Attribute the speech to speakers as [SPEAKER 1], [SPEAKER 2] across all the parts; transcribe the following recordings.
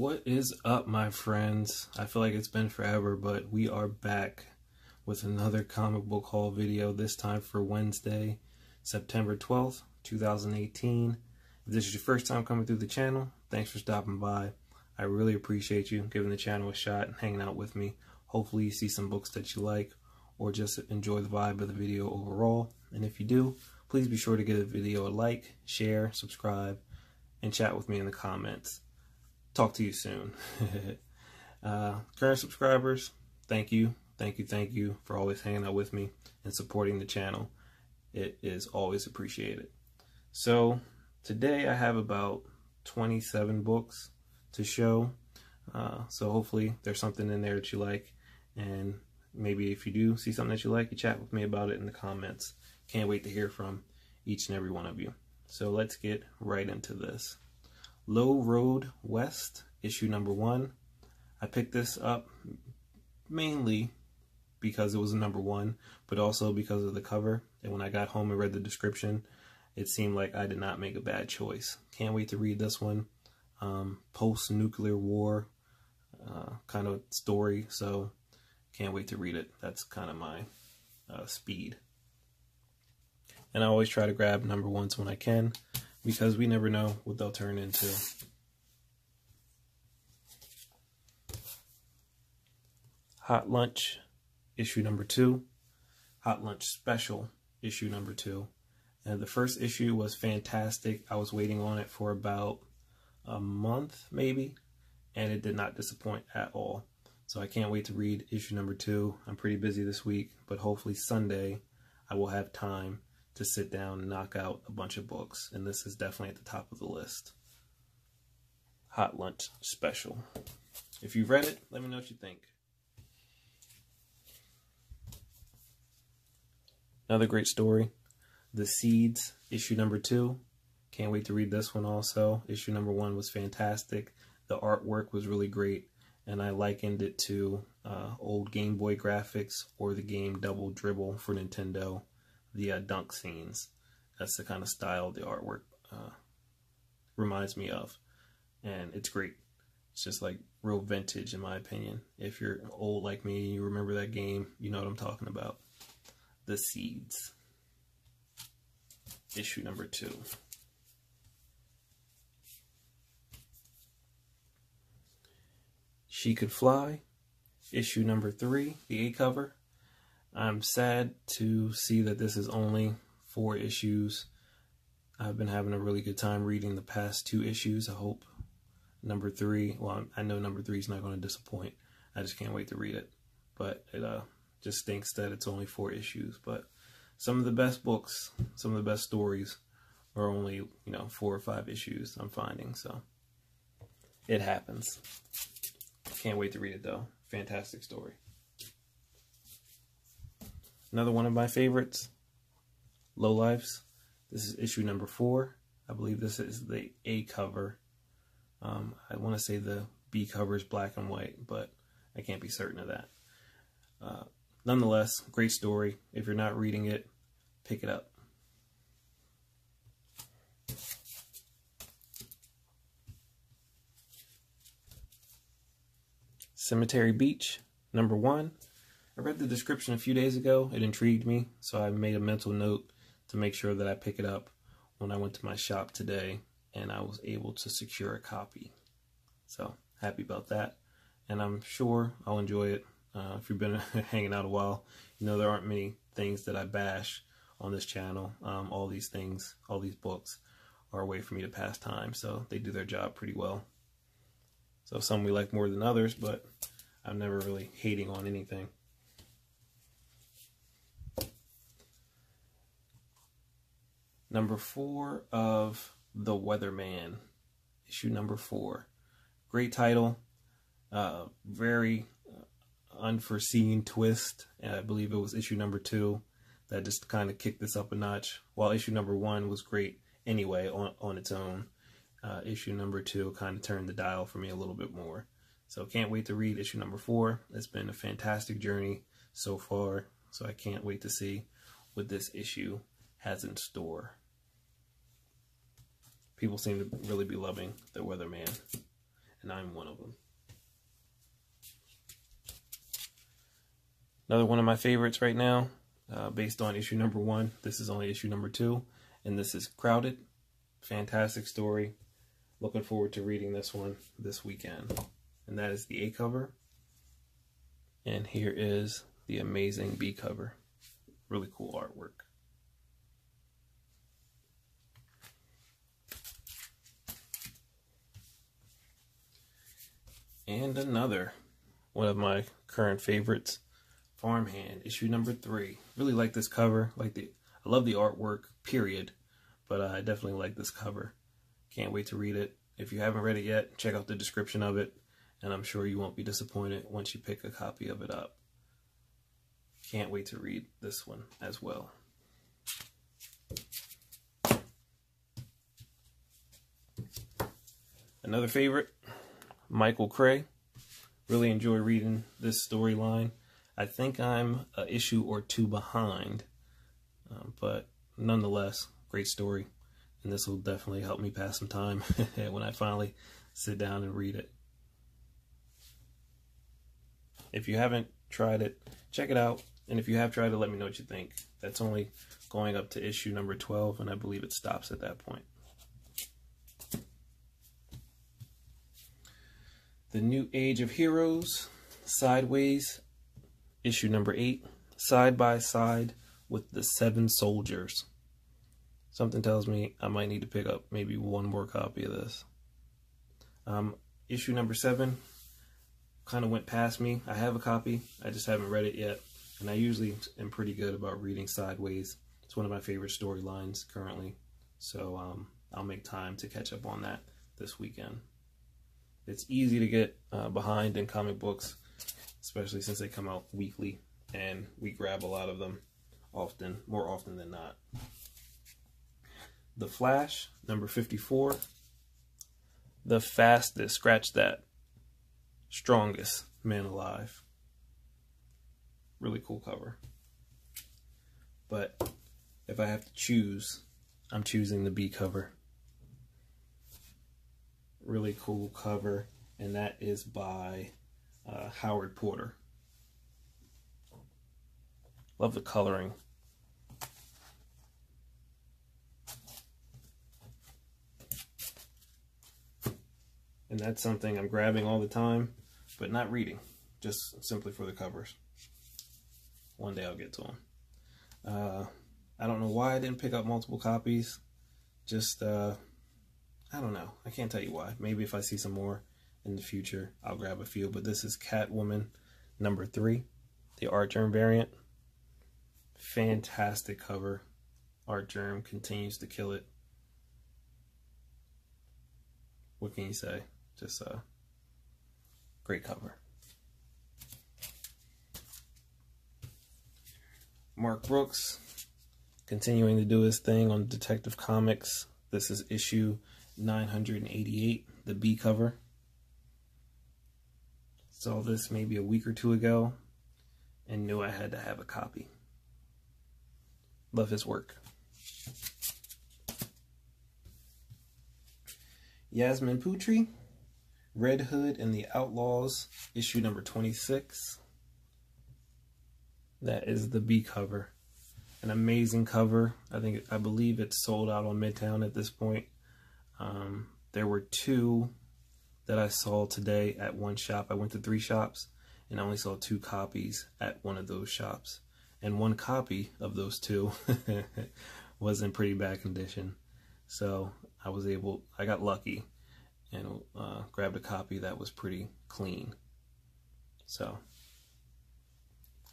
[SPEAKER 1] What is up, my friends? I feel like it's been forever, but we are back with another comic book haul video, this time for Wednesday, September 12th, 2018. If this is your first time coming through the channel, thanks for stopping by. I really appreciate you giving the channel a shot and hanging out with me. Hopefully you see some books that you like or just enjoy the vibe of the video overall. And if you do, please be sure to give the video a like, share, subscribe, and chat with me in the comments. Talk to you soon. Current subscribers, thank you for always hanging out with me and supporting the channel. It is always appreciated. So today I have about 27 books to show. So hopefully there's something in there that you like, and maybe if you do see something that you like, you chat with me about it in the comments. Can't wait to hear from each and every one of you. So let's get right into this. Low Road West, issue number 1. I picked this up mainly because it was a number 1, but also because of the cover. And when I got home and read the description, it seemed like I did not make a bad choice. Can't wait to read this one. Post-nuclear war kind of story, so can't wait to read it. That's kind of my speed. And I always try to grab number 1s when I can, because we never know what they'll turn into. Hot Lunch, issue number 2. Hot Lunch Special, issue number 2. And the first issue was fantastic. I was waiting on it for about a month, maybe, and it did not disappoint at all. So I can't wait to read issue number 2. I'm pretty busy this week, but hopefully Sunday I will have time to sit down and knock out a bunch of books, and this is definitely at the top of the list. Hot Lunch Special. If you've read it, let me know what you think. Another great story, The Seeds, issue number 2. Can't wait to read this one also. Issue number 1 was fantastic. The artwork was really great, and I likened it to old Game Boy graphics or the game Double Dribble for Nintendo. The dunk scenes. That's the kind of style the artwork reminds me of. And it's great. It's just like real vintage in my opinion. If you're old like me, you remember that game, you know what I'm talking about. The Seeds. Issue number 2. She Could Fly. Issue number 3. The A cover. I'm sad to see that this is only 4 issues. I've been having a really good time reading the past 2 issues. I hope number 3, well, I know number 3 is not going to disappoint. I just can't wait to read it. But it just stinks that it's only 4 issues. But some of the best books, some of the best stories are only, 4 or 5 issues I'm finding. So it happens. Can't wait to read it though. Fantastic story. Another one of my favorites, Lowlifes. This is issue number 4. I believe this is the A cover. I want to say the B cover is black and white, but I can't be certain of that. Nonetheless, great story. If you're not reading it, pick it up. Cemetery Beach, number 1. I read the description a few days ago. It intrigued me, so I made a mental note to make sure that I pick it up when I went to my shop today, and I was able to secure a copy. So, happy about that, and I'm sure I'll enjoy it. If you've been hanging out a while, you know there aren't many things that I bash on this channel. All these things, all these books are a way for me to pass time, so they do their job pretty well. So some we like more than others, but I'm never really hating on anything. Number 4 of The Weatherman, issue number 4. Great title, very unforeseen twist. And I believe it was issue number 2 that just kind of kicked this up a notch. While issue number 1 was great anyway on its own, issue number 2 kind of turned the dial for me a little bit more. So can't wait to read issue number 4. It's been a fantastic journey so far, so I can't wait to see what this issue has in store. People seem to really be loving The Weatherman. and I'm one of them. Another one of my favorites right now, based on issue number 1. This is only issue number 2, and this is Crowded. Fantastic story. Looking forward to reading this one this weekend. And that is the A cover. And here is the amazing B cover. Really cool artwork. And another one of my current favorites, Farmhand, issue number 3. Really like this cover. I love the artwork, period. But I definitely like this cover. Can't wait to read it. If you haven't read it yet, check out the description of it. And I'm sure you won't be disappointed once you pick a copy of it up. Can't wait to read this one as well. Another favorite, Michael Cray. Really enjoy reading this storyline. I think I'm an issue or 2 behind, but nonetheless, great story. And this will definitely help me pass some time when I finally sit down and read it. If you haven't tried it, check it out. And if you have tried it, let me know what you think. That's only going up to issue number 12, and I believe it stops at that point. The New Age of Heroes, Sideways, issue number 8, side by side with the 7 soldiers. Something tells me I might need to pick up maybe one more copy of this. Issue number 7 kind of went past me. I have a copy, I just haven't read it yet. And I usually am pretty good about reading Sideways. It's one of my favorite storylines currently. So I'll make time to catch up on that this weekend. It's easy to get behind in comic books, especially since they come out weekly, and we grab a lot of them more often than not. The Flash, number 54. The fastest, scratch that, strongest man alive. Really cool cover. But if I have to choose, I'm choosing the B cover. Really cool cover, and that is by Howard Porter. Love the coloring. And that's something I'm grabbing all the time, but not reading, just simply for the covers. One day I'll get to them. I don't know why I didn't pick up multiple copies. Just, I don't know. I can't tell you why. Maybe if I see some more in the future, I'll grab a few. But this is Catwoman number 3, the Artgerm variant. Fantastic cover. Artgerm continues to kill it. What can you say? Just a great cover. Mark Brooks continuing to do his thing on Detective Comics. This is issue 988, the B cover. Saw this maybe a week or 2 ago and knew I had to have a copy. Love his work. Yasmin Putri, Red Hood and the Outlaws, issue number 26. That is the B cover. An amazing cover. I believe it's sold out on Midtown at this point. There were 2 that I saw today at one shop. I went to 3 shops and I only saw 2 copies at one of those shops. And 1 copy of those 2 was in pretty bad condition. So I got lucky and grabbed a copy that was pretty clean. So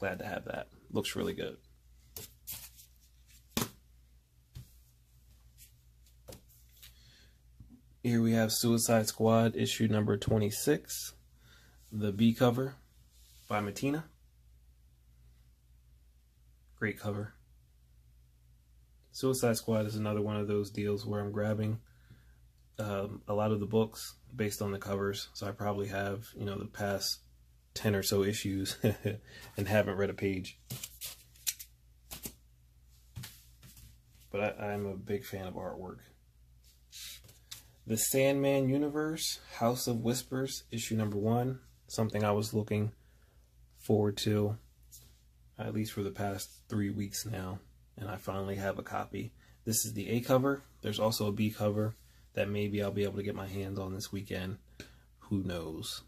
[SPEAKER 1] glad to have that. Looks really good. Here we have Suicide Squad issue number 26, the B cover by Mattina. Great cover. Suicide Squad is another one of those deals where I'm grabbing a lot of the books based on the covers. So I probably have, the past 10 or so issues and haven't read a page. But I'm a big fan of artwork. The Sandman Universe, House of Whispers, issue number 1. Something I was looking forward to, at least for the past 3 weeks now. And I finally have a copy. This is the A cover. There's also a B cover that maybe I'll be able to get my hands on this weekend. Who knows?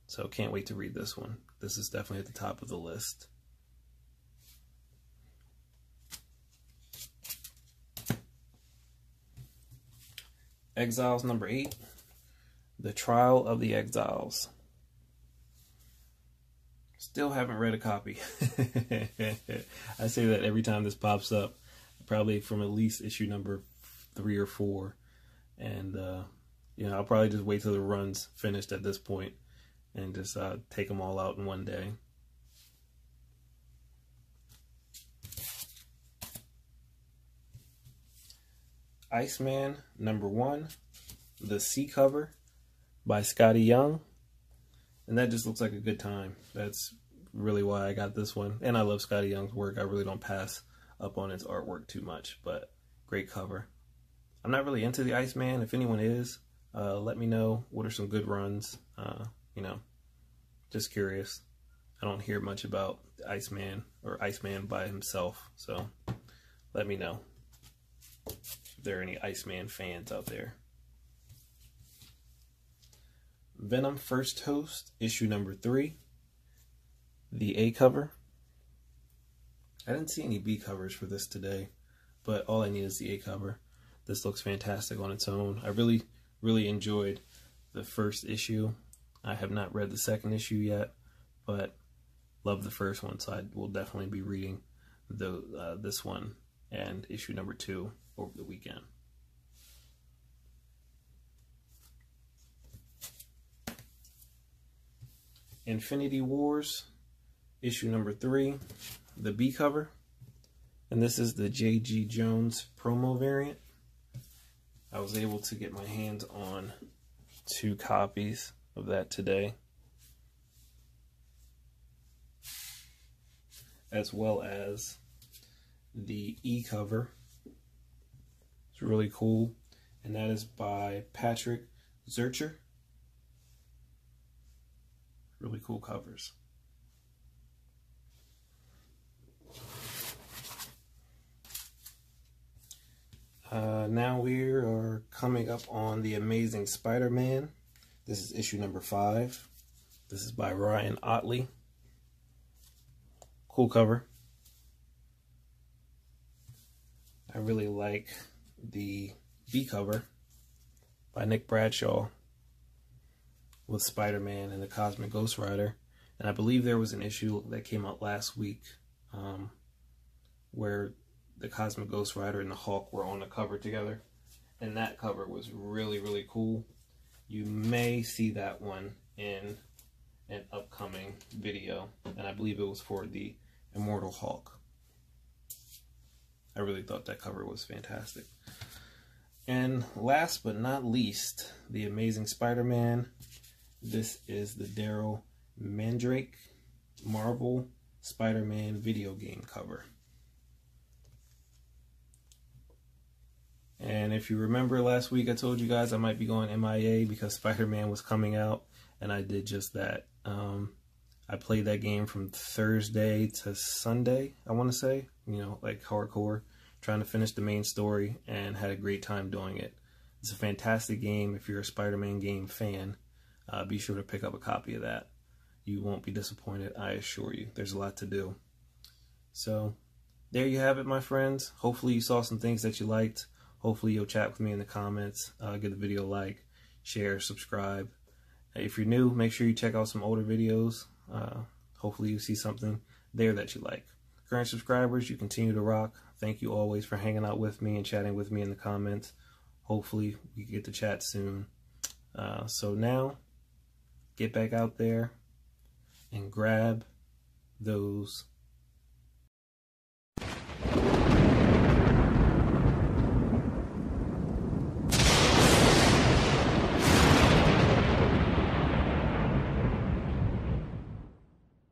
[SPEAKER 1] So can't wait to read this one. This is definitely at the top of the list. Exiles number 8, The Trial of the Exiles. Still haven't read a copy. I say that every time this pops up, probably from at least issue number 3 or 4. And, you know, I'll probably just wait till the run's finished at this point and just take them all out in one day. Iceman number 1, The C cover by Skottie Young. And that just looks like a good time. That's really why I got this one. And I love Skottie Young's work. I really don't pass up on his artwork too much, but great cover. I'm not really into the Iceman. If anyone is, let me know. What are some good runs? You know, just curious. I don't hear much about the Iceman or Iceman by himself, so let me know if there are any Iceman fans out there. Venom First Host, issue number 3, the A cover. I didn't see any B covers for this today, but all I need is the A cover. This looks fantastic on its own. I really enjoyed the first issue. I have not read the second issue yet, but love the first one, so I will definitely be reading this one and issue number 2 over the weekend. Infinity Wars, issue number 3, the B cover. And this is the J.G. Jones promo variant. I was able to get my hands on 2 copies of that today, as well as the E cover. It's really cool, and that is by Patrick Zircher. Really cool covers. Now we are coming up on The Amazing Spider-Man. This is issue number 5. This is by Ryan Ottley. Cool cover. I really like the B cover by Nick Bradshaw with Spider-Man and the Cosmic Ghost Rider. And I believe there was an issue that came out last week where the Cosmic Ghost Rider and the Hulk were on the cover together. And that cover was really cool. You may see that one in an upcoming video. And I believe it was for the Immortal Hulk. I really thought that cover was fantastic. And last but not least, The Amazing Spider-Man. This is the Daryl Mandrake Marvel Spider-Man video game cover. And if you remember last week, I told you guys I might be going MIA because Spider-Man was coming out, and I did just that. I played that game from Thursday to Sunday, I want to say, you know, like hardcore, trying to finish the main story, and had a great time doing it. It's a fantastic game. If you're a Spider-Man game fan, be sure to pick up a copy of that. You won't be disappointed, I assure you. There's a lot to do. So, there you have it, my friends. Hopefully you saw some things that you liked. Hopefully you'll chat with me in the comments. Give the video a like, share, subscribe. If you're new, make sure you check out some older videos. Hopefully you see something there that you like. Current subscribers, you continue to rock. Thank you always for hanging out with me and chatting with me in the comments. Hopefully we get to chat soon. So now, get back out there and grab those